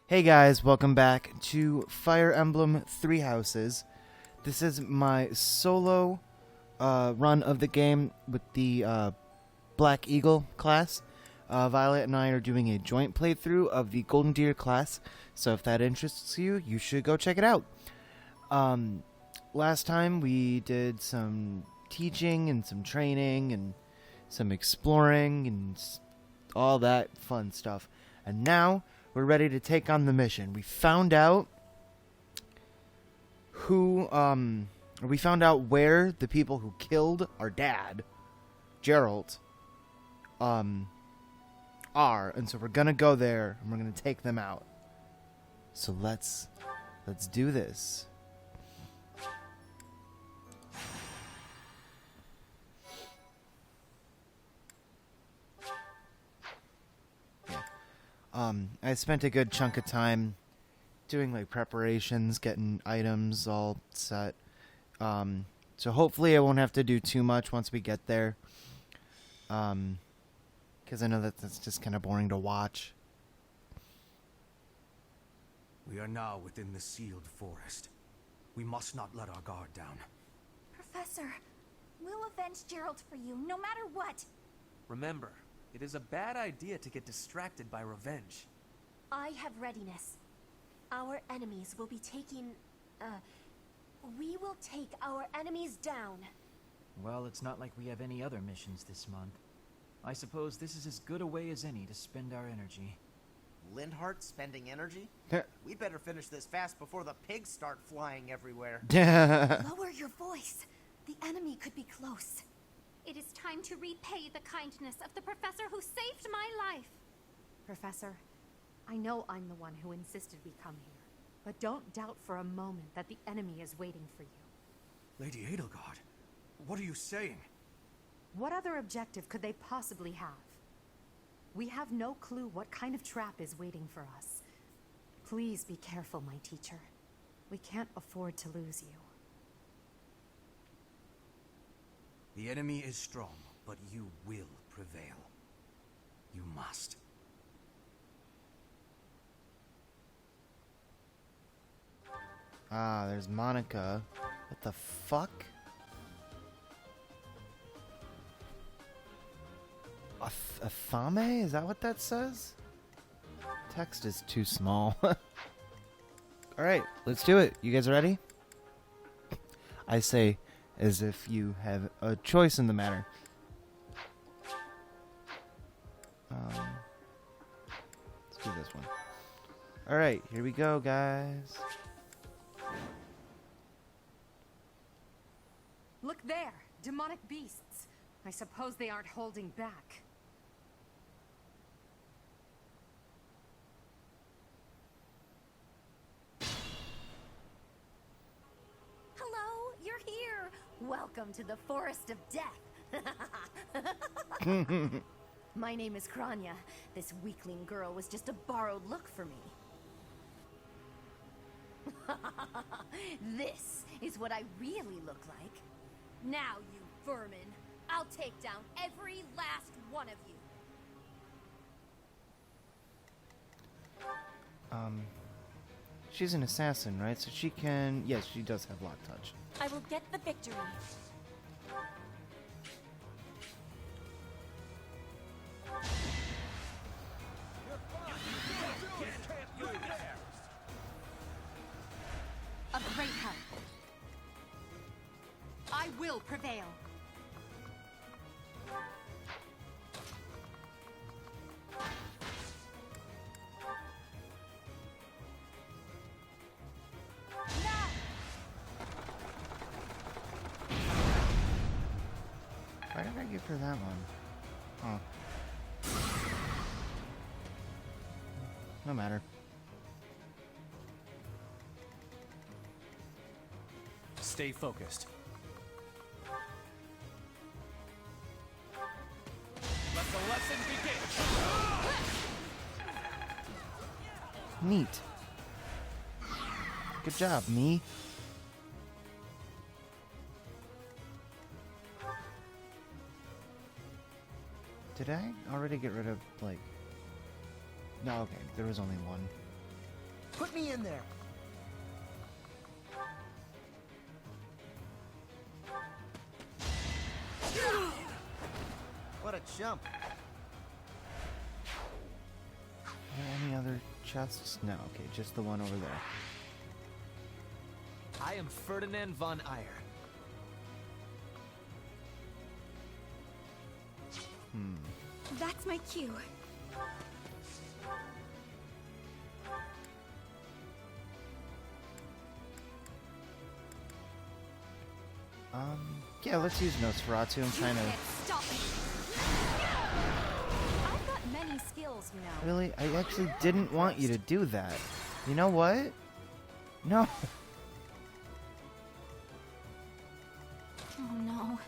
Hey guys, welcome back to Fire Emblem Three Houses. This is my solo run of the game with the Black Eagle class. Violet and I are doing a joint playthrough of the Golden Deer class, so if that interests you, you should go check it out. Last time we did some teaching and some training and some exploring and all that fun stuff. And now we're ready to take on the mission. We found out where the people who killed our dad, Gerald, are, and so we're gonna go there and we're gonna take them out. So let's do this. I spent a good chunk of time doing like preparations, getting items all set. So hopefully I won't have to do too much once we get there. Because I know that's just kind of boring to watch. We are now within the sealed forest. We must not let our guard down. Professor, we'll avenge Gerald for you, no matter what. Remember, it is a bad idea to get distracted by revenge. I have readiness. Our enemies will be taking... we will take our enemies down. Well, it's not like we have any other missions this month. I suppose this is as good a way as any to spend our energy. Lindhart spending energy? We'd better finish this fast before the pigs start flying everywhere. Lower your voice. The enemy could be close. It is time to repay the kindness of the professor who saved my life. Professor, I know I'm the one who insisted we come here, but don't doubt for a moment that the enemy is waiting for you. Lady Edelgard, what are you saying? What other objective could they possibly have? We have no clue what kind of trap is waiting for us. Please be careful, my teacher. We can't afford to lose you. The enemy is strong, but you will prevail. You must. Ah, there's Monica. What the fuck? Afame? Is that what that says? Text is too small. Alright, let's do it. You guys ready? I say as if you have a choice in the matter. Let's do this one. Alright, here we go, guys. Look there! Demonic beasts! I suppose they aren't holding back. Hello, you're here. Welcome to the Forest of Death. My name is Kranya. This weakling girl was just a borrowed look for me. This is what I really look like. Now, you vermin, I'll take down every last one of you. She's an assassin, right? So she can... Yes, she does have lock touch. I will get the victory. A great help. I will prevail. Why did I give her that one? Oh. No matter. Stay focused. Let the lesson begin! Neat. Good job, me. Did I already get rid of, like... No, okay, there was only one. Put me in there. What a chump. Are there any other chests? No, okay, just the one over there. I am Ferdinand von Eyre. That's my cue. Yeah, let's use Nosferatu. I'm trying to... Stop me. I've got many skills, you know. Really? I actually didn't want you to do that. You know what? No. Oh no.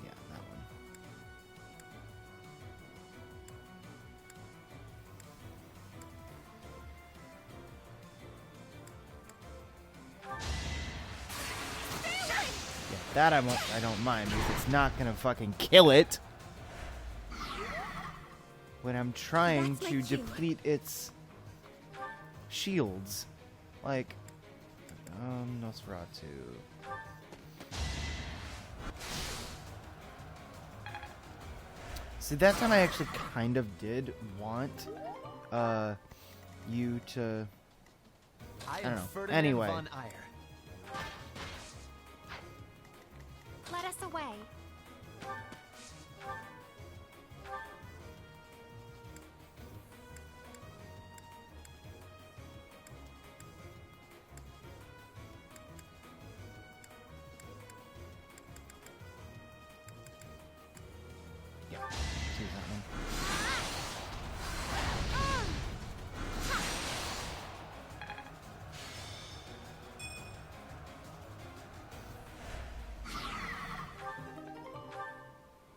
Yeah, that one. Yeah, that I don't mind because it's not gonna fucking kill it when I'm trying That's my to cue. deplete its shields. Like, Nosferatu. See, that time I actually kind of did want you to... I don't am know. Ferdinand Anyway. von Eyre. Let us away. Yeah, let's use that one.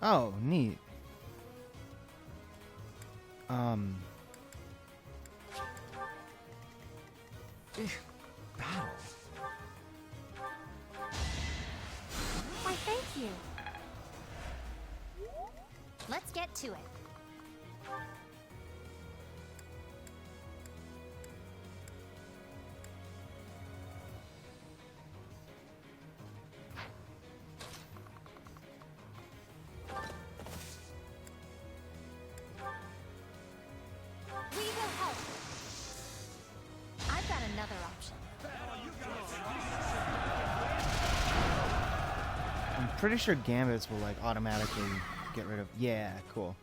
Oh, neat. Battle. Why, thank you. Let's get to it. We will help. I've got another option. I'm pretty sure Gambits will, like, automatically get rid of... Yeah, cool.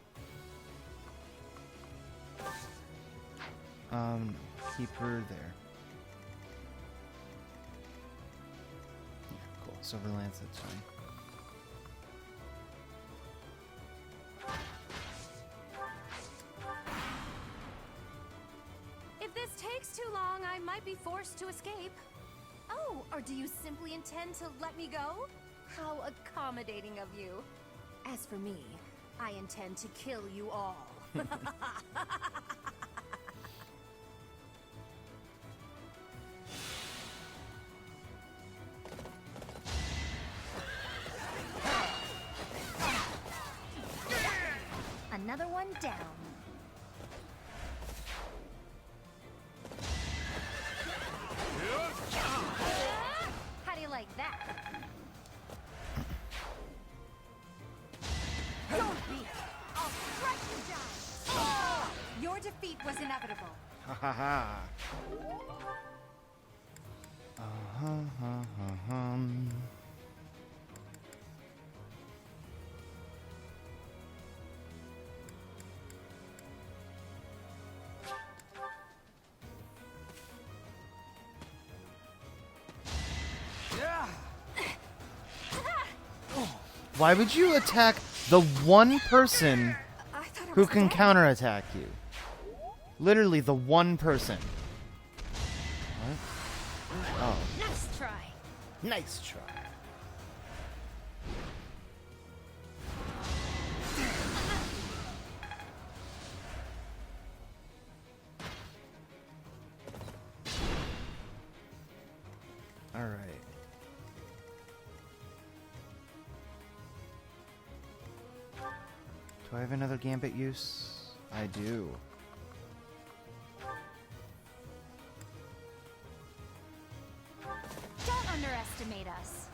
Keep her there. Yeah, cool. Silver Lance, that's fine. If this takes too long, I might be forced to escape. Oh, or do you simply intend to let me go? How accommodating of you. As for me, I intend to kill you all. Another one down. How do you like that? Don't be! I'll strike you down! Oh! Your defeat was inevitable. Ha ha ha. Why would you attack the one person I thought I who was can dead. counterattack you? Literally the one person. What? Oh, Nice try. nice try. Do I have another gambit use? I do. Don't underestimate us.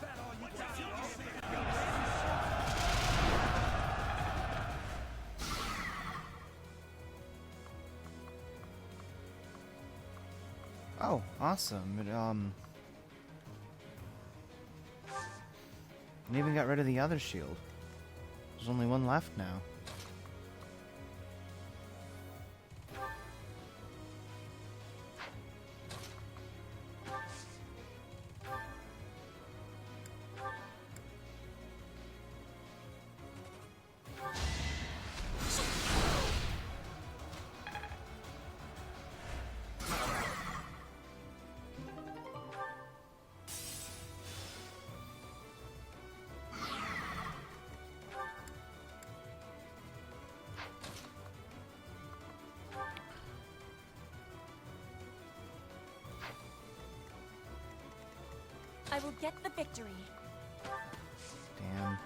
Oh, awesome. It, and even got rid of the other shield. There's only one left now. I will get the victory. Damn.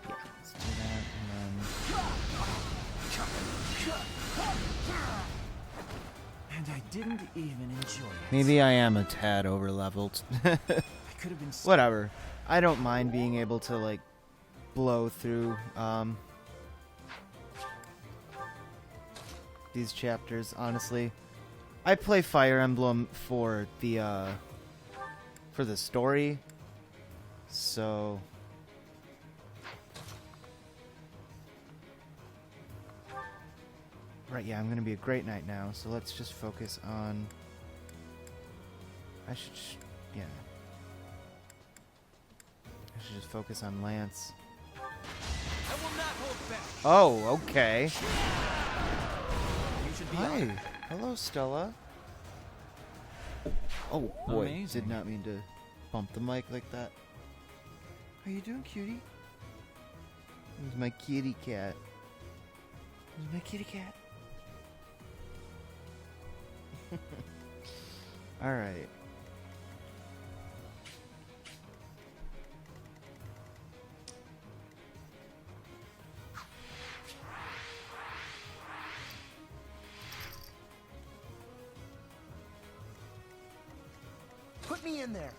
Yeah, let's do that and then... And I didn't even enjoy it. Maybe I am a tad over-leveled. I could have been. Whatever. I don't mind being able to, like, blow through, these chapters, honestly. I play Fire Emblem for the story, so... Right, yeah, I'm gonna be a great knight now, so let's just focus on... I should yeah. I should just focus on Lance. I will not hold back. Oh, okay. You should be Hi. honored. Hello, Stella. Oh, boy. Amazing. Did not mean to bump the mic like that. How you doing, cutie? Who's my kitty cat? Who's my kitty cat? Alright. Put me in there.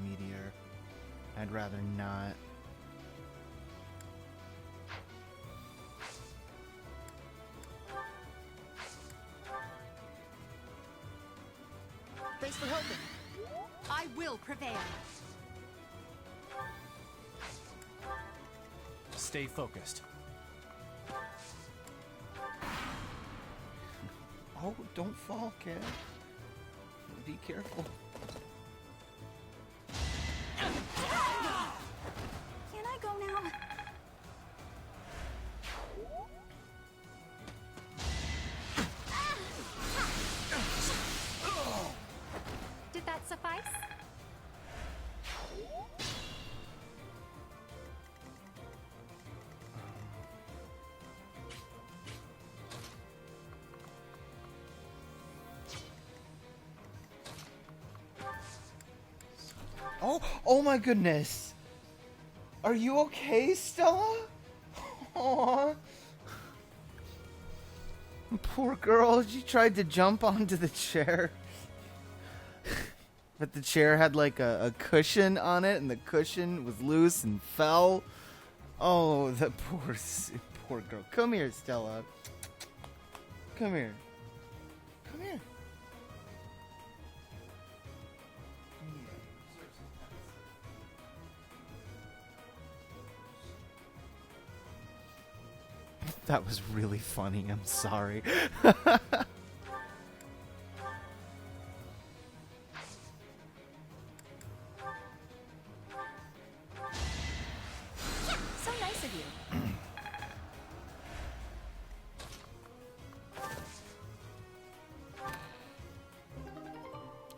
Meteor. I'd rather not. Thanks for helping. I will prevail. Stay focused. Oh, don't fall, kid. Be careful. Can I go now? Did that suffice? Oh my goodness. Are you okay, Stella? Aww. Poor girl, she tried to jump onto the chair. But the chair had like a cushion on it, and the cushion was loose and fell. Oh, the poor girl. Come here, Stella. Come here. Come here. That was really funny. I'm sorry. So nice of you.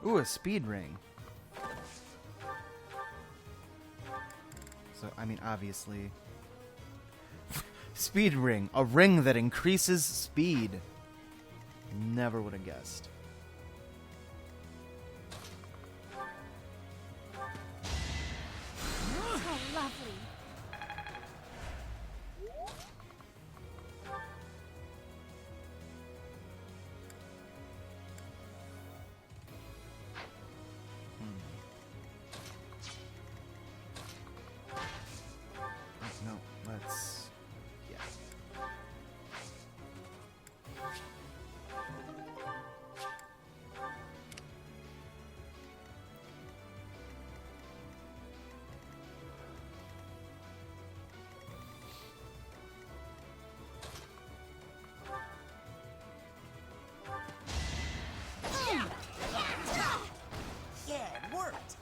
Ooh, a speed ring. So, I mean, obviously... Speed ring. A ring that increases speed. Never would have guessed. Oh, lovely. No, let's... Yeah. Yeah, it worked.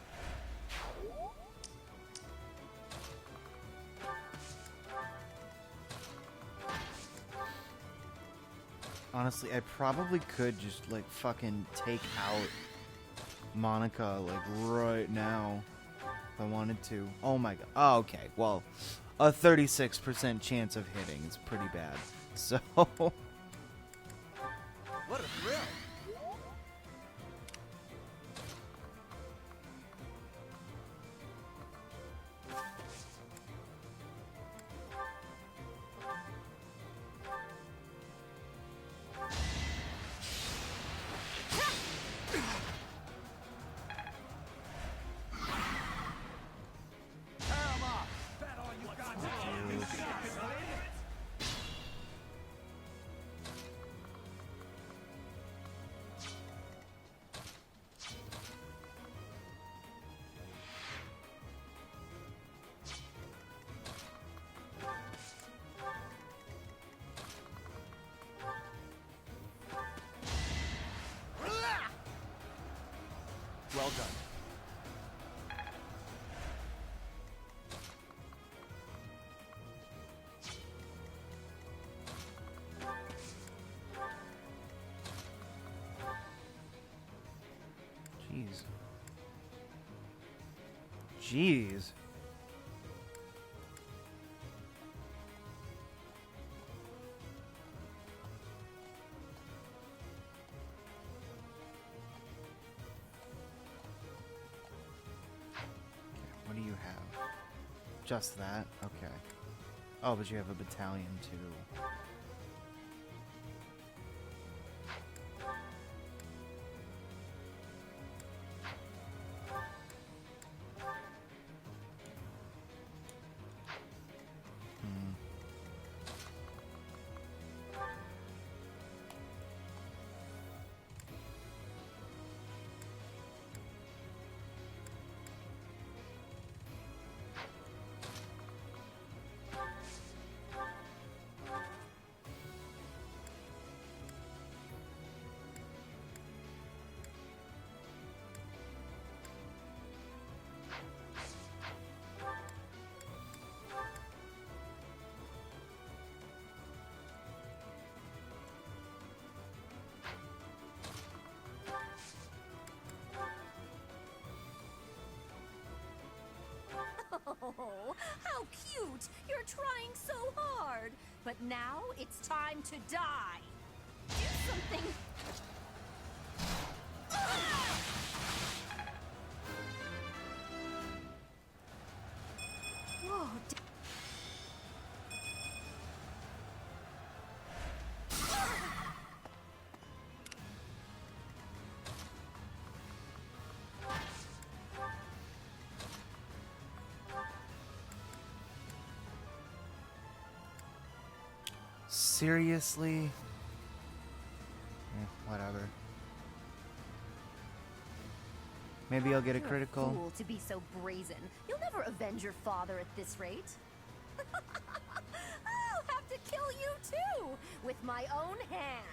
Honestly, I probably could just, like, fucking take out Monica, like, right now. If I wanted to. Oh my god. Oh, okay. Well, a 36% chance of hitting is pretty bad. So... What a thrill. Well done. Jeez. Jeez. What do you have? Just that? Okay. Oh, but you have a battalion too. Oh, how cute! You're trying so hard. But now it's time to die. Do something. Whoa. Seriously? Whatever. Maybe I'll get a You're critical. A fool to be so brazen. You'll never avenge your father at this rate. I'll have to kill you too, with my own hands.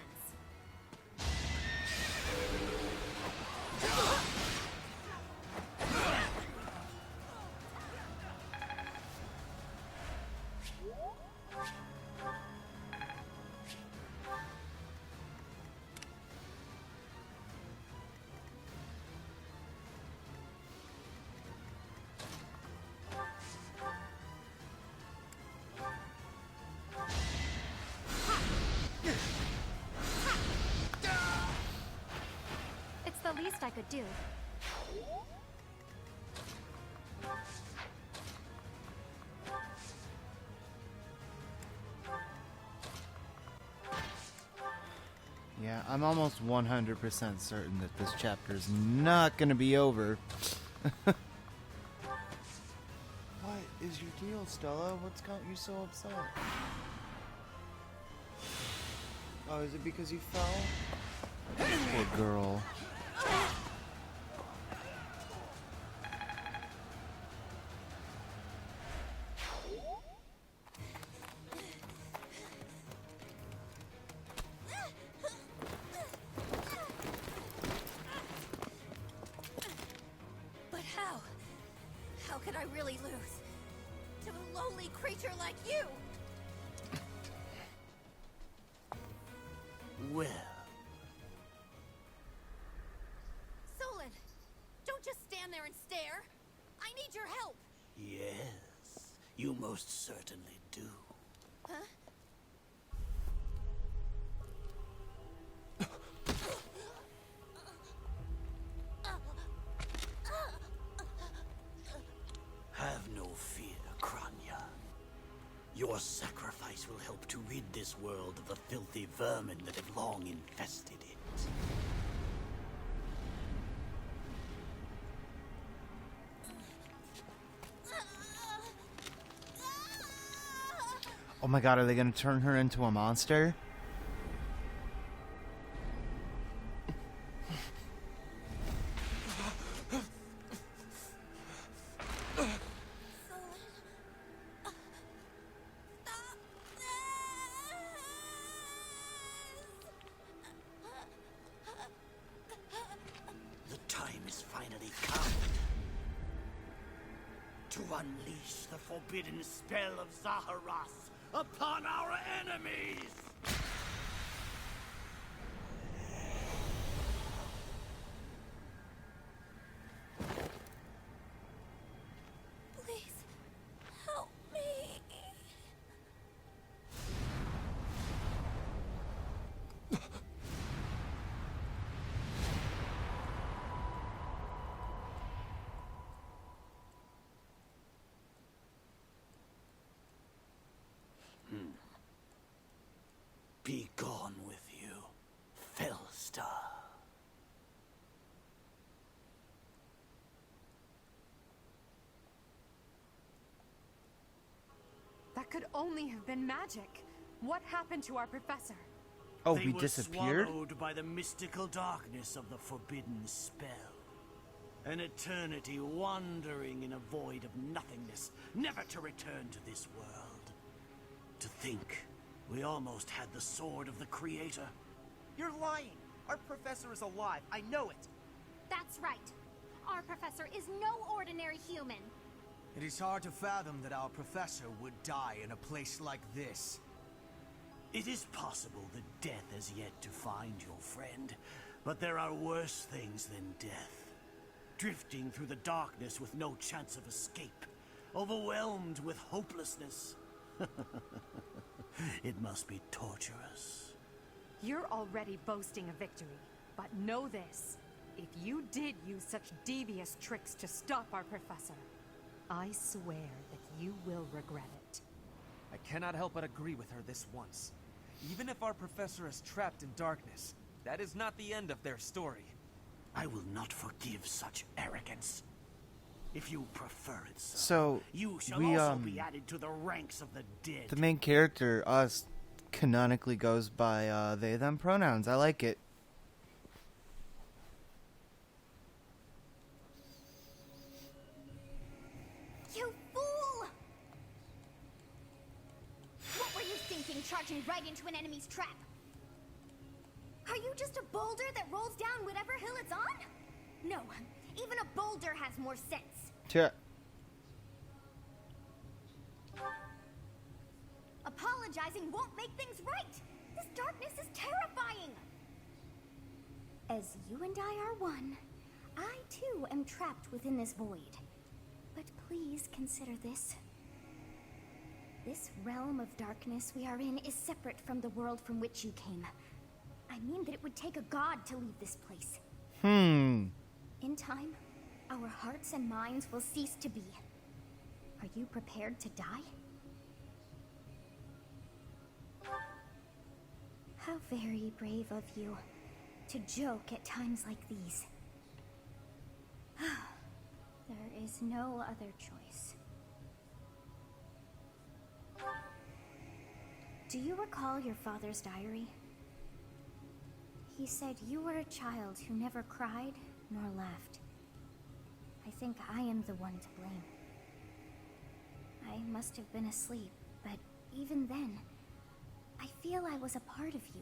It's the least I could do. Yeah, I'm almost 100% certain that this chapter is not going to be over. What is your deal, Stella? What's got you so upset? Oh, is it because you fell? Poor girl. But how? How could I really lose? To a lowly creature like you? Well, Solon, don't just stand there and stare. I need your help. yes, you most certainly do. Huh? Have no fear, Kranya. Your sacrifice will help to rid this world of the filthy vermin that have long infested it. Oh my god, are they going to turn her into a monster? The time is finally come to unleash the forbidden spell of Zaharas upon our enemies! Please, help me. Be gone with you, Fellstar. That could only have been magic. What happened to our professor? Oh, They we were disappeared? swallowed by the mystical darkness of the forbidden spell. An eternity wandering in a void of nothingness, never to return to this world. To think, we almost had the sword of the Creator. You're lying. Our professor is alive. I know it. That's right. Our professor is no ordinary human. It is hard to fathom that our professor would die in a place like this. It is possible that death has yet to find your friend, but there are worse things than death. Drifting through the darkness with no chance of escape, overwhelmed with hopelessness. It must be torturous. You're already boasting a victory, but know this. If you did use such devious tricks to stop our professor, I swear that you will regret it. I cannot help but agree with her this once. Even if our professor is trapped in darkness, that is not the end of their story. I will not forgive such arrogance. If you prefer it So, you shall we, also be added to the ranks of the dead. The main character, us, canonically goes by they, them pronouns. I like it. You fool! What were you thinking, charging right into an enemy's trap. Are you just a boulder that rolls down whatever hill it's on? No, even a boulder has more sense. Tja. Apologizing won't make things right. This darkness is terrifying. As you and I are one, I too am trapped within this void. But please consider this. This realm of darkness we are in is separate from the world from which you came. I mean that it would take a god to leave this place. In time, our hearts and minds will cease to be. Are you prepared to die? How very brave of you to joke at times like these. There is no other choice. Do you recall your father's diary? He said you were a child who never cried nor laughed. I think I am the one to blame. I must have been asleep, but even then, I feel I was a part of you.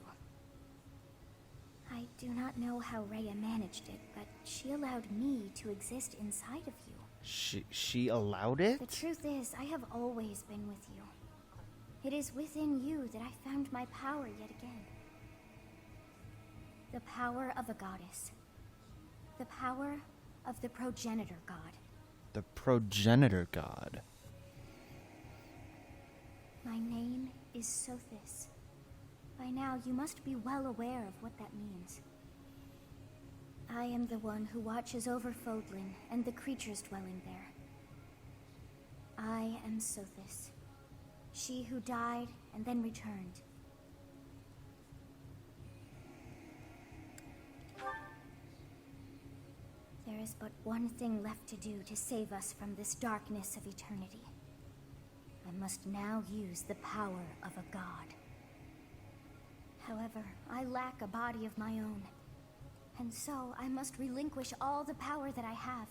I do not know how Rhea managed it, but she allowed me to exist inside of you. She allowed it? The truth is, I have always been with you. It is within you that I found my power yet again. The power of a goddess. The power of the progenitor god. The progenitor god. My name is Sothis. By now, you must be well aware of what that means. I am the one who watches over Fodlan and the creatures dwelling there. I am Sothis, she who died and then returned. There is but one thing left to do to save us from this darkness of eternity. I must now use the power of a god. However, I lack a body of my own, and so I must relinquish all the power that I have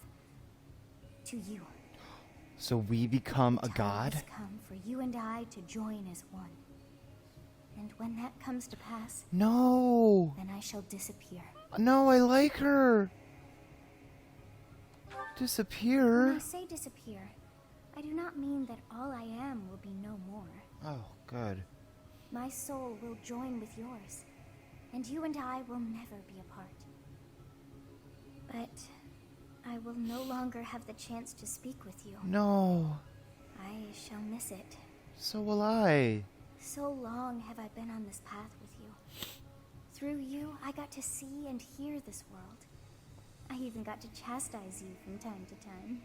to you. So we become a The time god? has come for you and I to join as one. And when that comes to pass, No! then I shall disappear. No, I like her! When Disappear? I say disappear, I do not mean that all I am will be no more. Oh, good. My soul will join with yours, and you and I will never be apart. But I will no longer have the chance to speak with you. No. I shall miss it. So will I. So long have I been on this path with you. Through you, I got to see and hear this world. I even got to chastise you from time to time.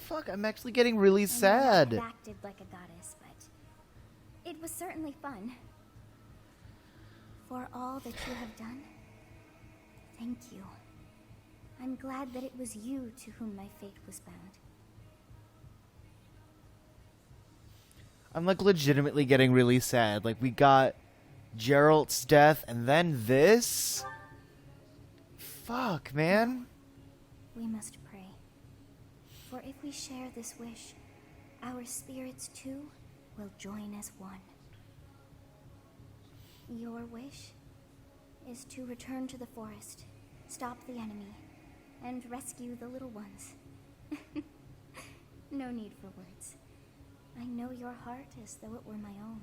Fuck, I'm actually getting really sad. I've acted like a goddess, but it was certainly fun. For all that you have done, thank you. I'm glad that it was you to whom my fate was bound. I'm like legitimately getting really sad. Like we got Geralt's death and then this? Fuck, man. We must pray. For if we share this wish, our spirits too will join as one. Your wish is to return to the forest, stop the enemy, and rescue the little ones. No need for words. I know your heart as though it were my own.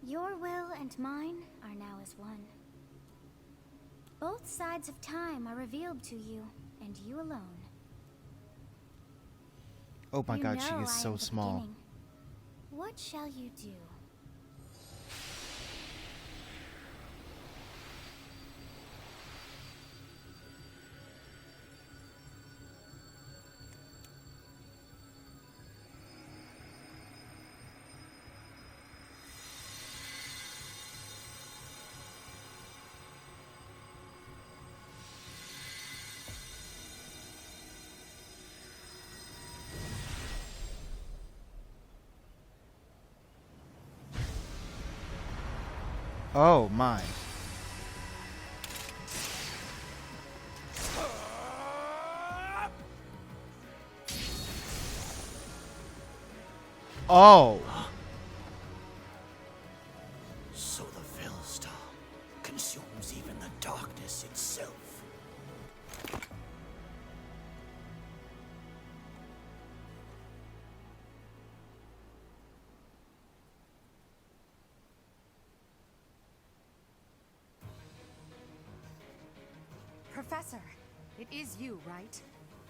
Your will and mine are now as one. Both sides of time are revealed to you, and you alone. Oh my You god, she know is I so am the small. beginning. What shall you do? Oh my. Oh. So the Velstar consumes even the darkness itself. Professor, it is you, right?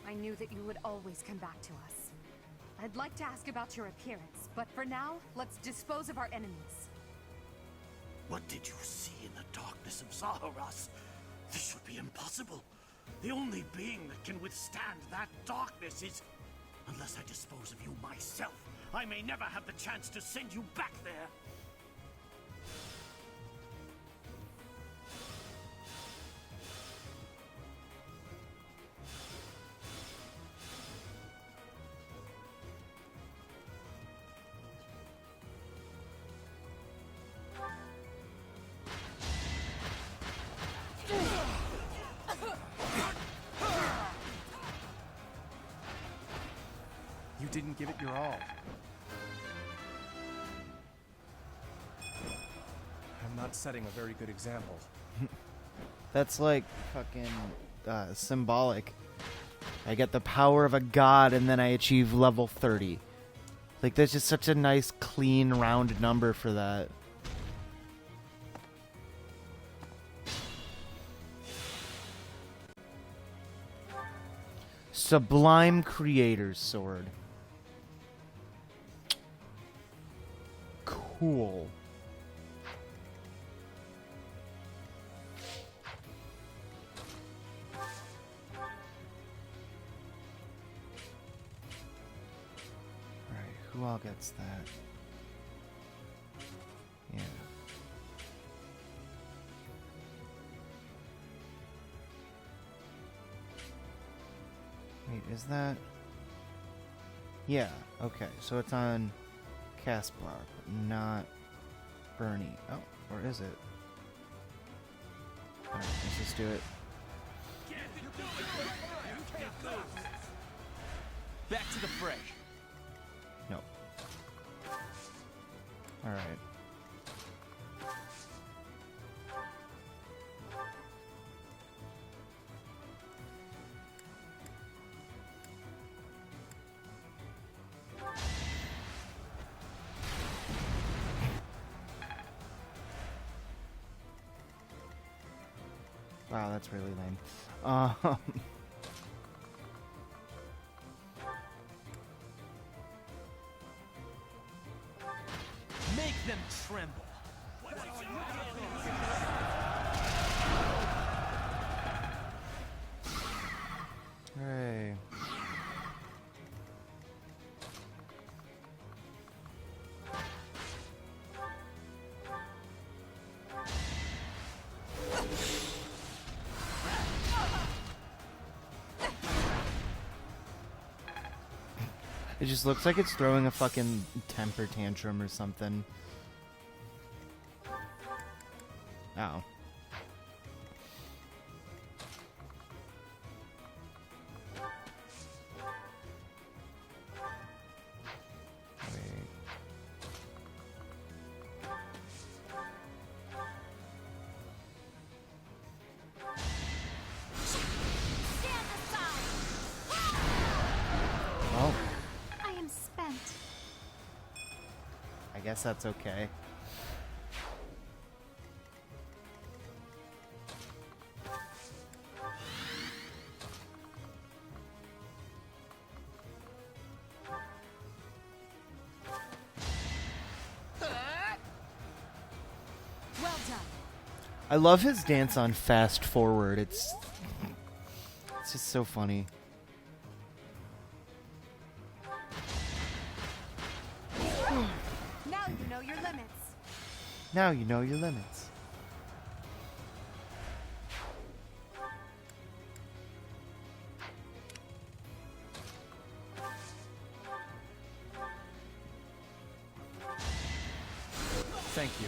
I knew that you would always come back to us. I'd like to ask about your appearance, but for now, let's dispose of our enemies. What did you see in the darkness of Zaharas? This should be impossible. The only being that can withstand that darkness is... Unless I dispose of you myself, I may never have the chance to send you back there. You didn't give it your all. I'm not setting a very good example. That's like fucking symbolic. I get the power of a god and then I achieve level 30. Like, there's just such a nice, clean, round number for that. Sublime Creator's Sword. Cool. Alright, who all gets that? Yeah. Wait, is that... Yeah, okay, so it's on Caspar, but not Bernie. Oh, or is it? Alright, let's just do it. Back to the fray. No. Alright. Wow, that's really lame. Make them tremble. Hooray. It just looks like it's throwing a fucking temper tantrum or something. Ow. Wait. Oh. I am spent. I guess that's okay. Well done. I love his dance on fast forward. It's just so funny. Now you know your limits. Now you know your limits. Thank you.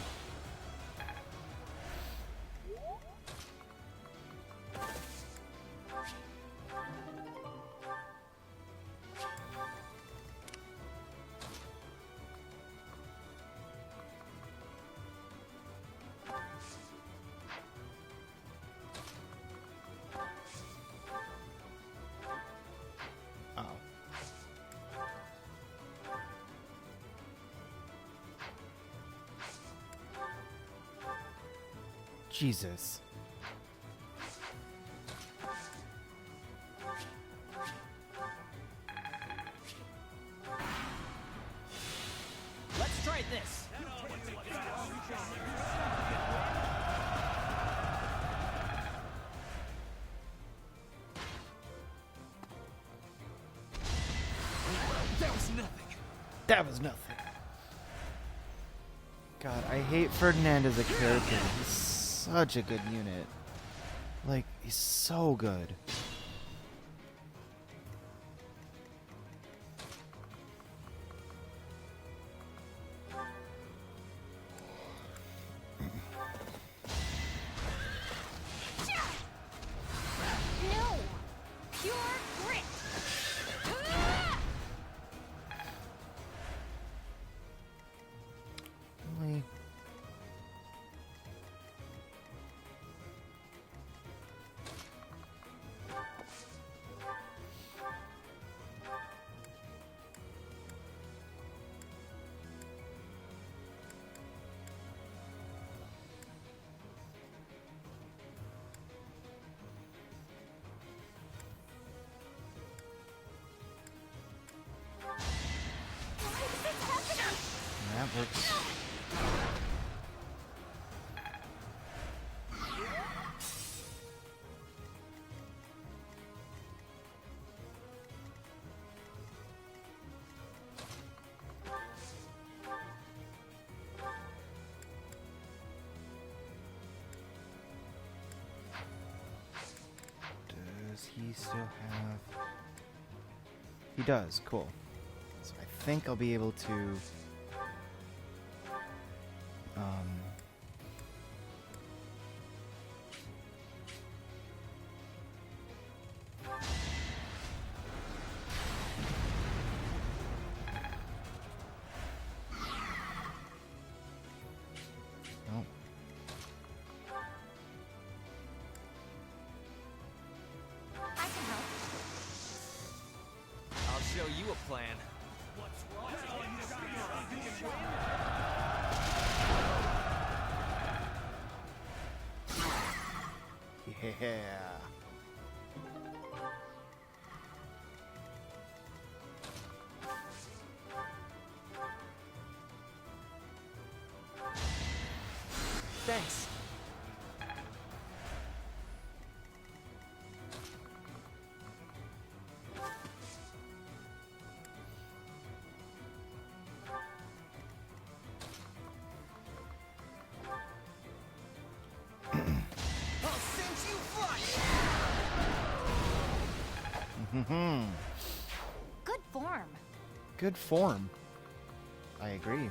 Jesus. Let's try this. That was nothing. That was nothing. God, I hate Ferdinand as a character. He's such a good unit. Like, he's so good. No! Pure grit! Really? Why is this happening? That works. Does he still have... He does, cool. So I think I'll be able to... Oh. I can help. I'll show you a plan. Yeah. Thanks. I'll send you flying! Good form. Good form. I agree.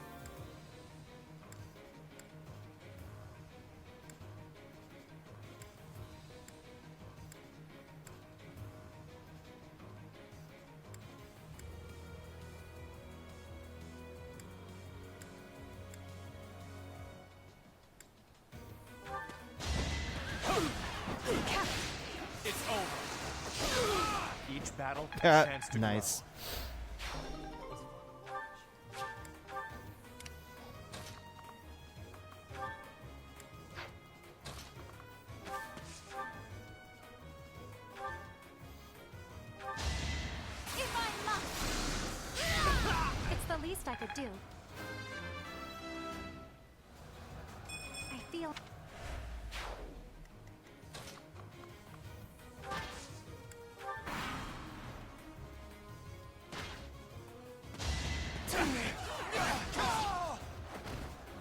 It's over. Each battle, a chance to Nice. If I must. It's the least I could do. I feel...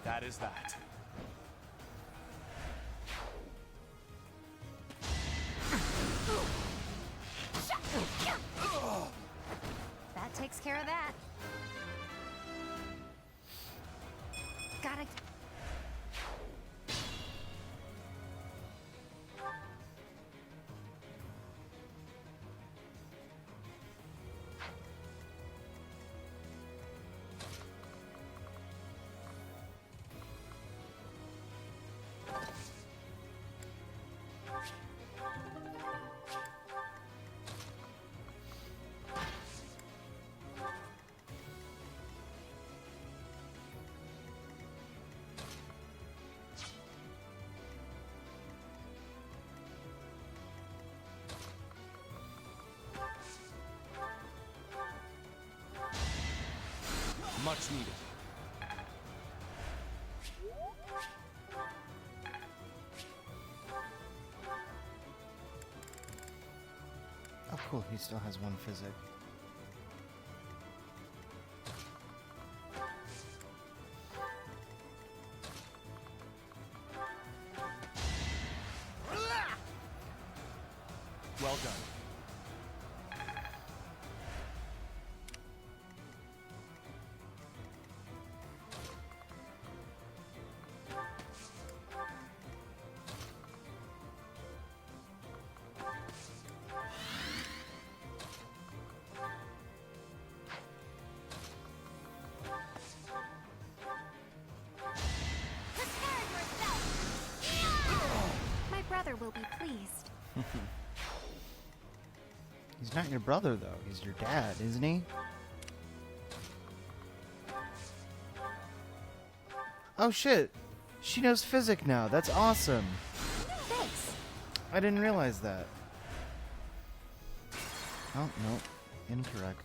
That is that. That takes care of that. Gotta... Assistance needed. Oh, cool. He still has one physic. Well done. Prepare yourself! My brother will be pleased. He's not your brother, though. He's your dad, isn't he? Oh, shit. She knows physics now. That's awesome. Thanks. I didn't realize that. Oh, no. Incorrect.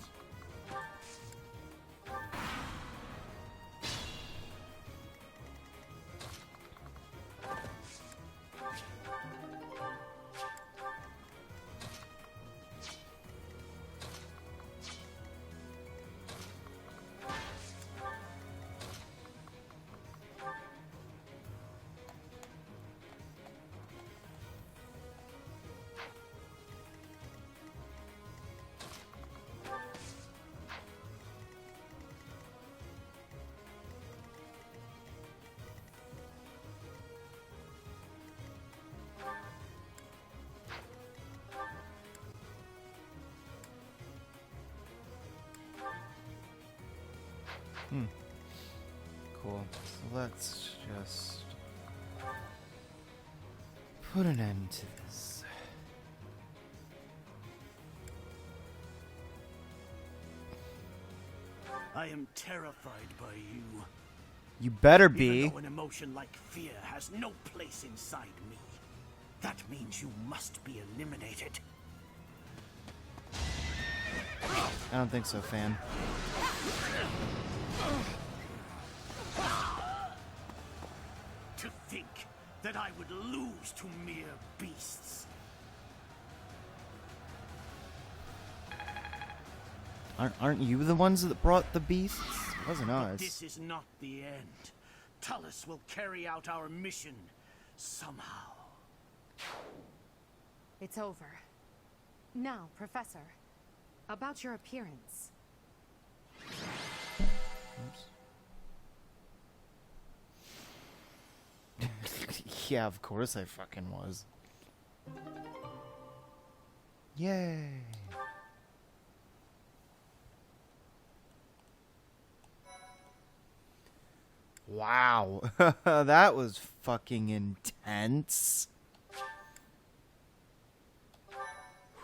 Cool. So let's just put an end to this. I am terrified by you. You better Even be. though an emotion like fear has no place inside me, that means you must be eliminated. I don't think so, fan. To think that I would lose to mere beasts. Aren't you the ones that brought the beasts? It wasn't But us. this is not the end. Tullus will carry out our mission somehow. It's over. Now, Professor, about your appearance. Yeah, of course I fucking was. Yay. Wow. That was fucking intense.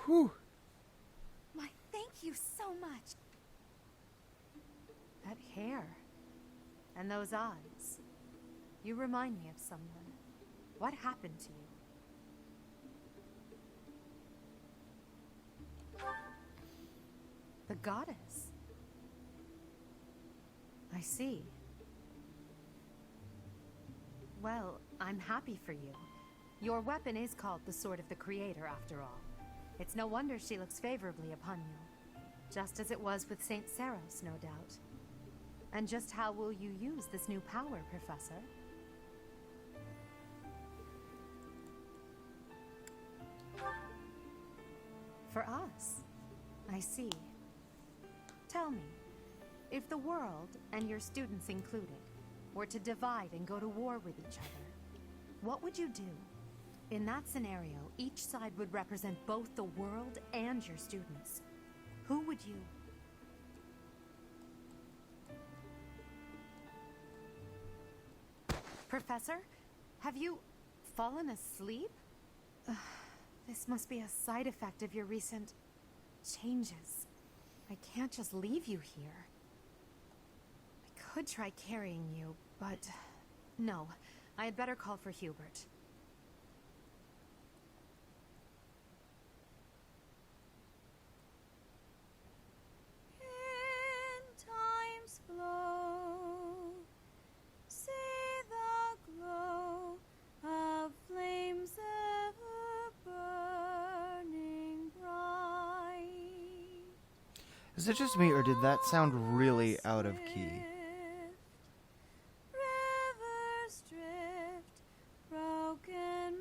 Whew. Why, thank you so much. That hair. And those eyes. You remind me of someone. What happened to you? The goddess. I see. Well, I'm happy for you. Your weapon is called the Sword of the Creator, after all. It's no wonder she looks favorably upon you. Just as it was with Saint Saros, no doubt. And just how will you use this new power, Professor? For us. I see. Tell me, if the world, and your students included, were to divide and go to war with each other, what would you do? In that scenario, each side would represent both the world and your students. Who would you... Professor, have you fallen asleep? This must be a side effect of your recent changes. I can't just leave you here. I could try carrying you, but no. I had better call for Hubert. In time's flow, Is it just me, or did that sound really out of key? Rivers drift, broken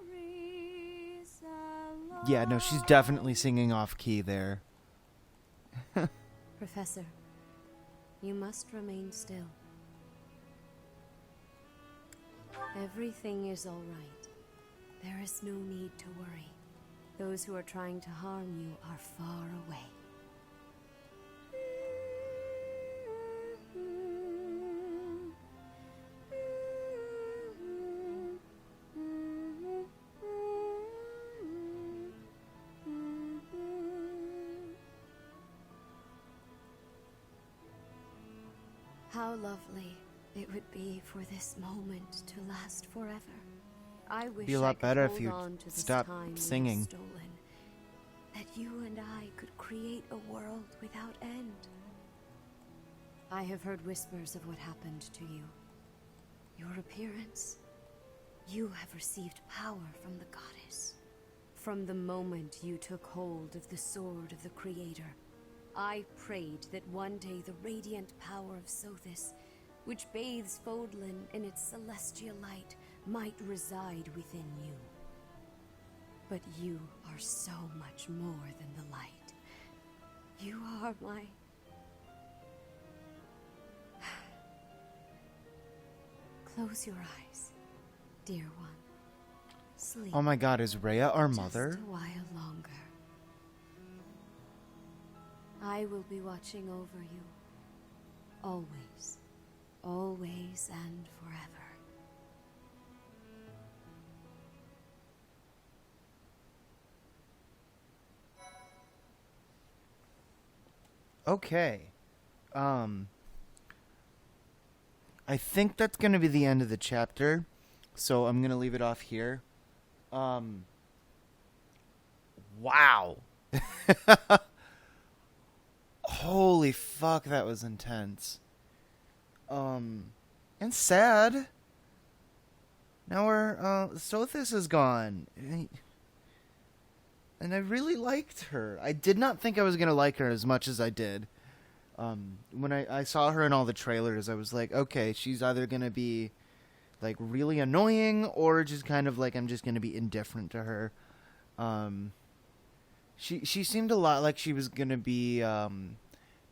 memories alone. Yeah, no, she's definitely singing off key there. Professor, you must remain still. Everything is all right. There is no need to worry. Those who are trying to harm you are far away. How lovely it would be for this moment to last forever. I wish Be a lot I could better if hold you on to this stop time we've singing. stolen, that you and I could create a world without end. I have heard whispers of what happened to you. Your appearance. You have received power from the goddess. From the moment you took hold of the sword of the Creator, I prayed that one day the radiant power of Sothis, which bathes Fodlan in its celestial light, might reside within you. But you are so much more than the light. You are my... Close your eyes, dear one. Sleep. Oh my god, is Rhea our mother? Just a while longer. I will be watching over you. Always. Always and forever. Okay. I think that's going to be the end of the chapter, so I'm going to leave it off here. Wow. Holy fuck, that was intense. And sad. Now Sothis is gone. And I really liked her. I did not think I was going to like her as much as I did. When I saw her in all the trailers, I was like, okay, she's either going to be, like, really annoying, or just kind of like I'm just going to be indifferent to her. She seemed a lot like she was going to be,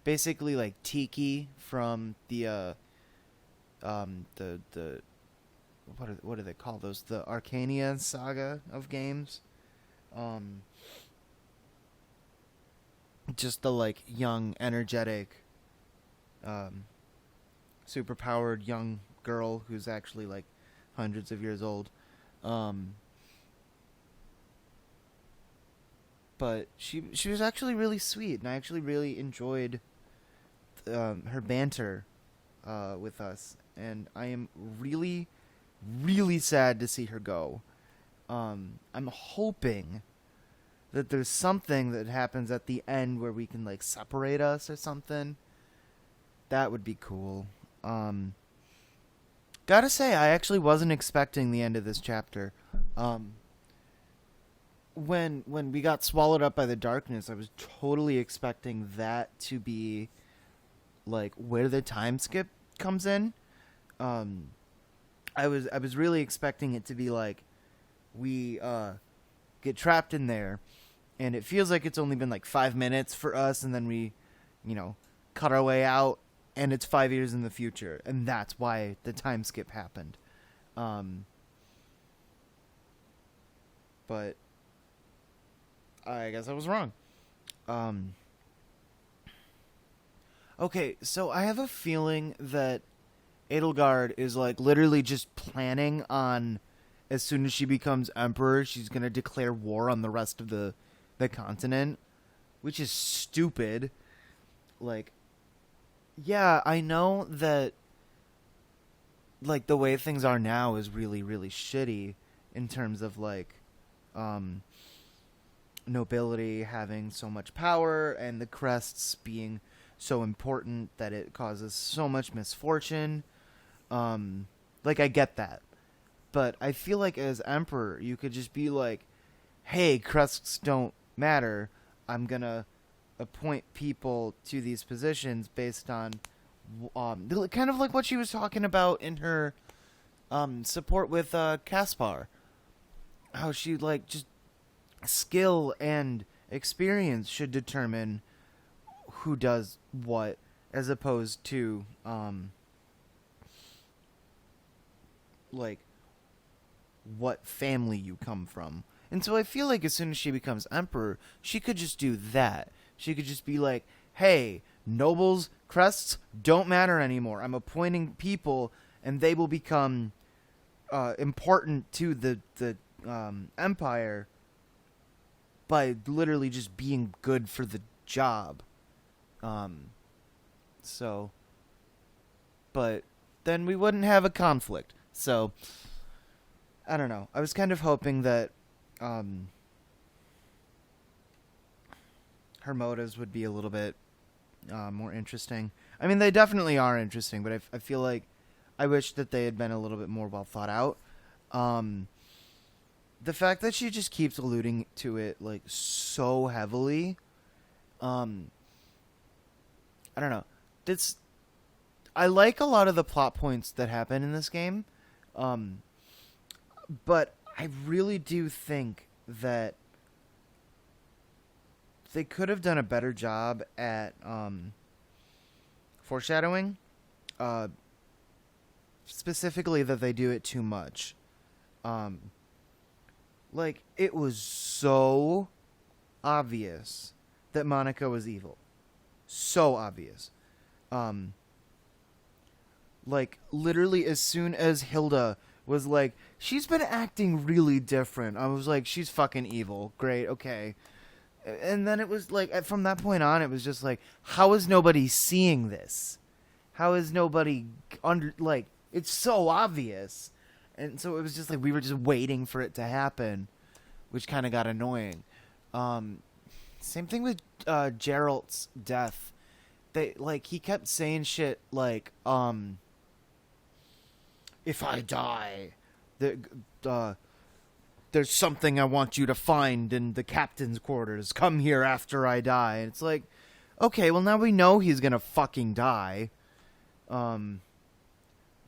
basically like Tiki from the what do they call those? The Arcania saga of games. Just the, like, young, energetic, superpowered young girl who's actually, like, hundreds of years old. But she was actually really sweet, and I actually really enjoyed her banter with us. And I am really, really sad to see her go. I'm hoping that there's something that happens at the end where we can, like, separate us or something. That would be cool. Gotta say, I actually wasn't expecting the end of this chapter. When we got swallowed up by the darkness, I was totally expecting that to be, like, where the time skip comes in. I was really expecting it to be like, we get trapped in there, and it feels like it's only been like 5 minutes for us, and then we, cut our way out, and it's 5 years in the future, and that's why the time skip happened. But I guess I was wrong. Okay, so I have a feeling that Edelgard is, like, literally just planning on, as soon as she becomes emperor, she's gonna declare war on the rest of the continent, which is stupid. Like, yeah, I know that, like, the way things are now is really, really shitty in terms of, like, nobility having so much power and the crests being so important that it causes so much misfortune. Like, I get that. But I feel like as emperor, you could just be like, hey, crests don't matter. I'm gonna appoint people to these positions based on kind of like what she was talking about in her support with Caspar. How she, like, just skill and experience should determine who does what, as opposed to like what family you come from. And so I feel like as soon as she becomes emperor, she could just do that. She could just be like, hey, nobles, crests don't matter anymore. I'm appointing people, and they will become important to the empire by literally just being good for the job. But then we wouldn't have a conflict. So, I don't know. I was kind of hoping that her motives would be a little bit more interesting. I mean, they definitely are interesting, but I feel like I wish that they had been a little bit more well thought out. The fact that she just keeps alluding to it, like, so heavily, I don't know. I like a lot of the plot points that happen in this game, but I really do think that they could have done a better job at foreshadowing, specifically that they do it too much. Like, it was so obvious that Monica was evil. So obvious. Like, literally as soon as Hilda was like, she's been acting really different, I was like, she's fucking evil. Great, okay. And then it was like, from that point on, it was just like, how is nobody seeing this? How is nobody like, it's so obvious. And so it was just like, we were just waiting for it to happen, which kind of got annoying. Same thing with Geralt's death. He kept saying shit like, if I die, there's something I want you to find in the captain's quarters. Come here after I die. And it's like, okay, well, now we know he's gonna fucking die.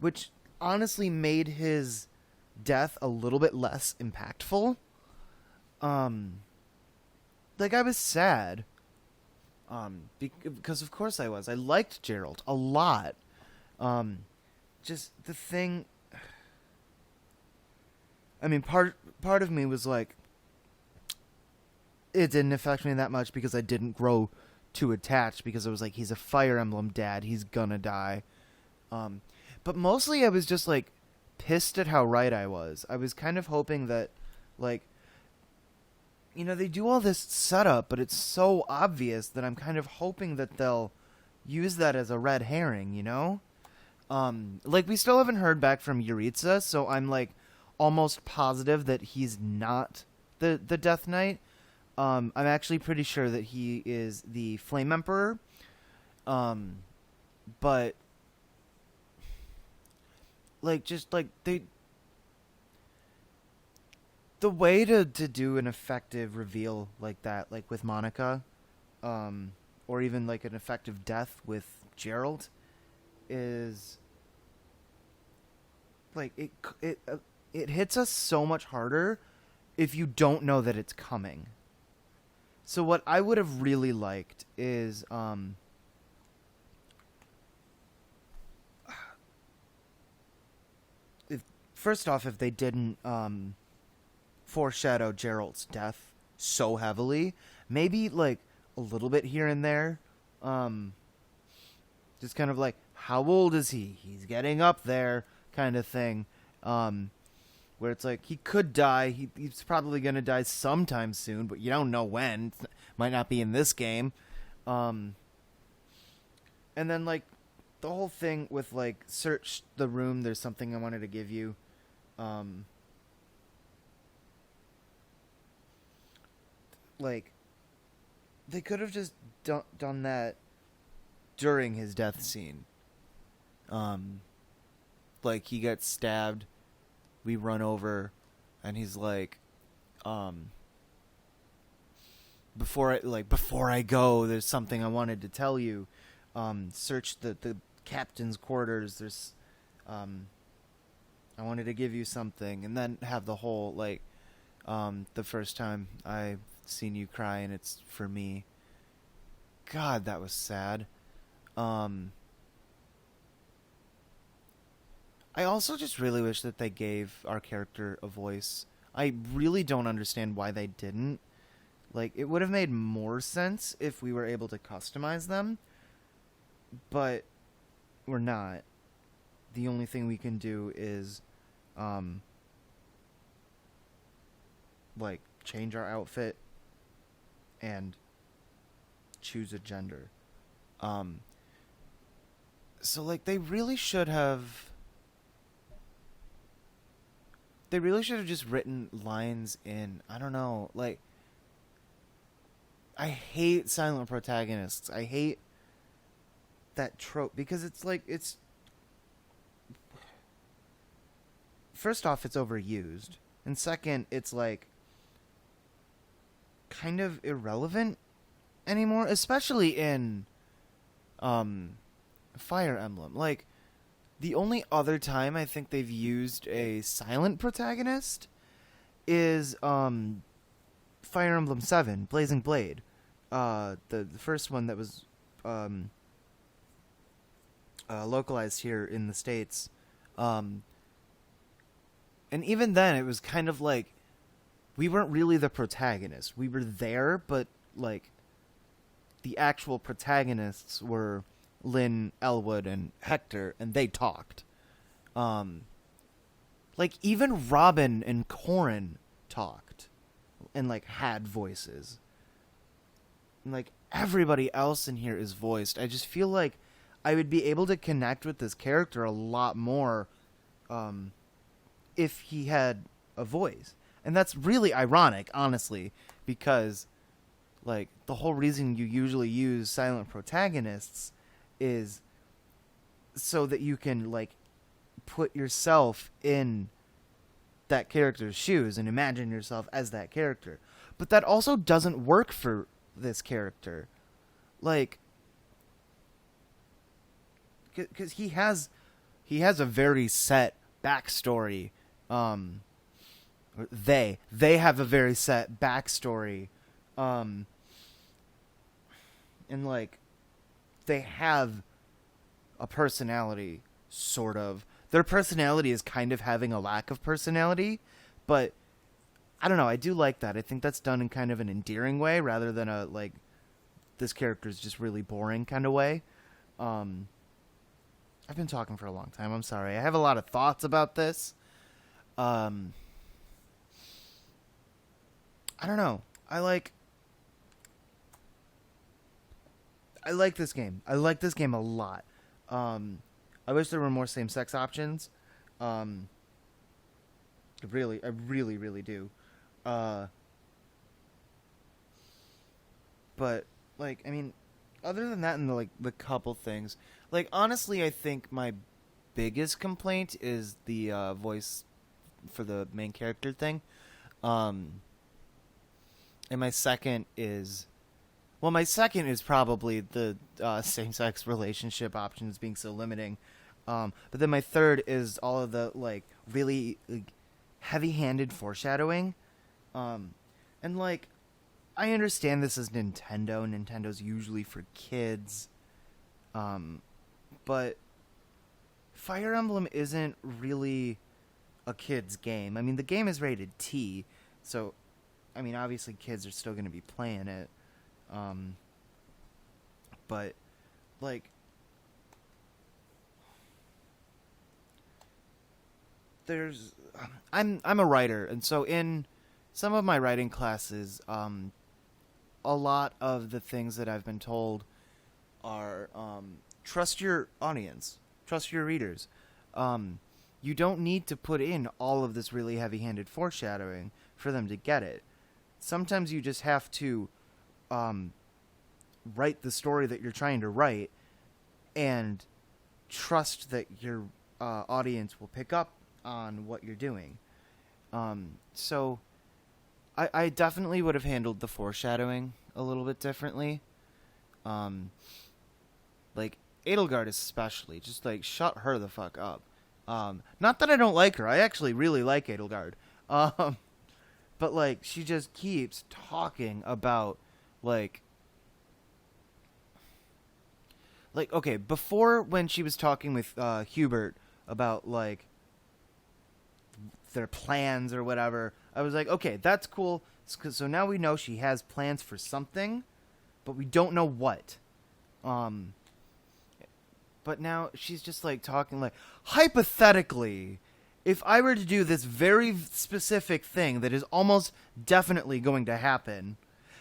Which honestly made his death a little bit less impactful. Like, I was sad. Because of course I was. I liked Geralt a lot. Just the thing, I mean, part of me was like, it didn't affect me that much because I didn't grow too attached, because I was like, he's a Fire Emblem dad, he's gonna die. But mostly I was just like pissed at how right I was. I was kind of hoping that, like, you know, they do all this setup, but it's so obvious that I'm kind of hoping that they'll use that as a red herring, you know? Like, we still haven't heard back from Yuritsa, so I'm, like, almost positive that he's not the Death Knight. I'm actually pretty sure that he is the Flame Emperor. But, like, just, like, the way to do an effective reveal like that, like with Monica, or even, like, an effective death with Geralt, is like it hits us so much harder if you don't know that it's coming. So what I would have really liked is first off, if they didn't foreshadow Geralt's death so heavily, maybe like a little bit here and there, just kind of like, how old is he? He's getting up there, kind of thing. Where it's like, he could die. He's probably going to die sometime soon, but you don't know when. Might not be in this game. And then, like, the whole thing with, like, search the room, there's something I wanted to give you. Like, they could have just done that during his death scene. Like, he gets stabbed, we run over, and he's like, before I go, there's something I wanted to tell you. Search the captain's quarters. There's I wanted to give you something, and then have the whole the first time I've seen you cry and it's for me. God, that was sad. I also just really wish that they gave our character a voice. I really don't understand why they didn't. Like, it would have made more sense if we were able to customize them, but we're not. The only thing we can do is, change our outfit and choose a gender. So, they really should have... They really should have just written lines in, I don't know, I hate silent protagonists. I hate that trope because it's first off, it's overused, and second, it's kind of irrelevant anymore, especially in Fire Emblem. The only other time I think they've used a silent protagonist is Fire Emblem 7, Blazing Blade. The first one that was localized here in the States. And even then, it was kind of we weren't really the protagonist. We were there, but the actual protagonists were Lynn, Elwood, and Hector, and they talked. Even Robin and Corrin talked and had voices. And everybody else in here is voiced. I just feel like I would be able to connect with this character a lot more if he had a voice. And that's really ironic, honestly, because the whole reason you usually use silent protagonists is so that you can put yourself in that character's shoes and imagine yourself as that character. But that also doesn't work for this character. Because he has a very set backstory. They have a very set backstory. And they have a personality, sort of. Their personality is kind of having a lack of personality, but I don't know, I do like that. I think that's done in kind of an endearing way rather than a this character's just really boring kind of way. I've been talking for a long time. I'm sorry. I have a lot of thoughts about this. I don't know. I like this game. I like this game a lot. I wish there were more same-sex options. I really do. But other than that, and the couple things, honestly, I think my biggest complaint is the voice for the main character thing. And my second is probably the same-sex relationship options being so limiting. But then my third is all of the really heavy-handed foreshadowing. And I understand this is Nintendo. Nintendo's usually for kids. But Fire Emblem isn't really a kid's game. I mean, the game is rated T, so obviously kids are still going to be playing it. But there's I'm a writer, and so in some of my writing classes, a lot of the things that I've been told are trust your audience, trust your readers. You don't need to put in all of this really heavy-handed foreshadowing for them to get it. Sometimes you just have to write the story that you're trying to write and trust that your audience will pick up on what you're doing. So I definitely would have handled the foreshadowing a little bit differently. Like, Edelgard especially, just, like, shut her the fuck up. Not that I don't like her, I actually really like Edelgard. But, like, she just keeps talking about, like, okay, before when she was talking with Hubert about, like, their plans or whatever, I was like, okay, that's cool. So now we know she has plans for something, but we don't know what. But now she's just, like, talking, like, hypothetically, if I were to do this very specific thing that is almost definitely going to happen,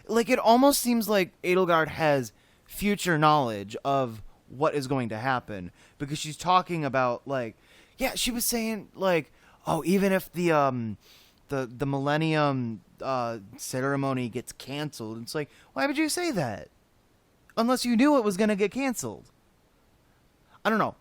like, it almost seems like Edelgard has future knowledge of what is going to happen, because she's talking about, like, yeah, she was saying, like, oh, even if the Millennium ceremony gets canceled, it's like, why would you say that? Unless you knew it was going to get canceled. I don't know.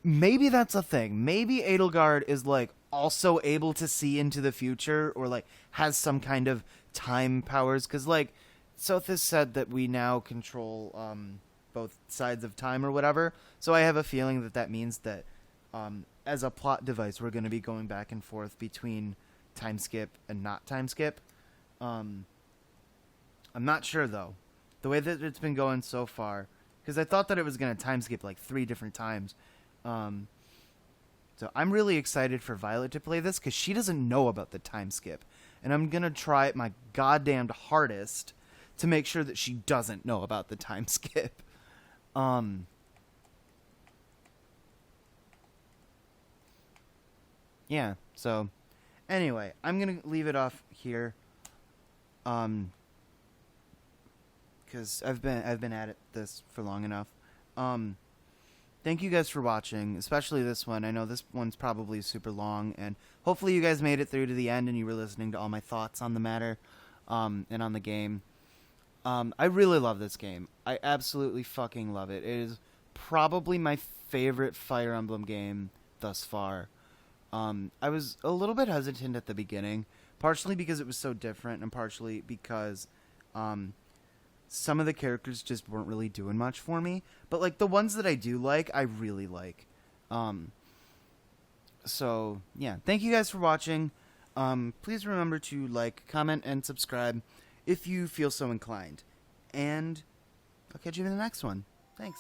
Maybe that's a thing. Maybe Edelgard is, like, also able to see into the future, or, like, has some kind of time powers, because, like, Sothis said that we now control both sides of time or whatever, so I have a feeling that that means that as a plot device we're going to be going back and forth between time skip and not time skip. I'm not sure, though, the way that it's been going so far, because I thought that it was going to time skip like 3 different times. So I'm really excited for Violet to play this, because she doesn't know about the time skip, and I'm going to try my goddamned hardest to make sure that she doesn't know about the time skip. Yeah, so anyway, I'm going to leave it off here. Because I've been at this for long enough. Thank you guys for watching, especially this one. I know this one's probably super long, and hopefully you guys made it through to the end and you were listening to all my thoughts on the matter, and on the game. I really love this game. I absolutely fucking love it. It is probably my favorite Fire Emblem game thus far. I was a little bit hesitant at the beginning, partially because it was so different, and partially because some of the characters just weren't really doing much for me. But, like, the ones that I do like, I really like. So, yeah. Thank you guys for watching. Please remember to like, comment, and subscribe if you feel so inclined. And I'll catch you in the next one. Thanks.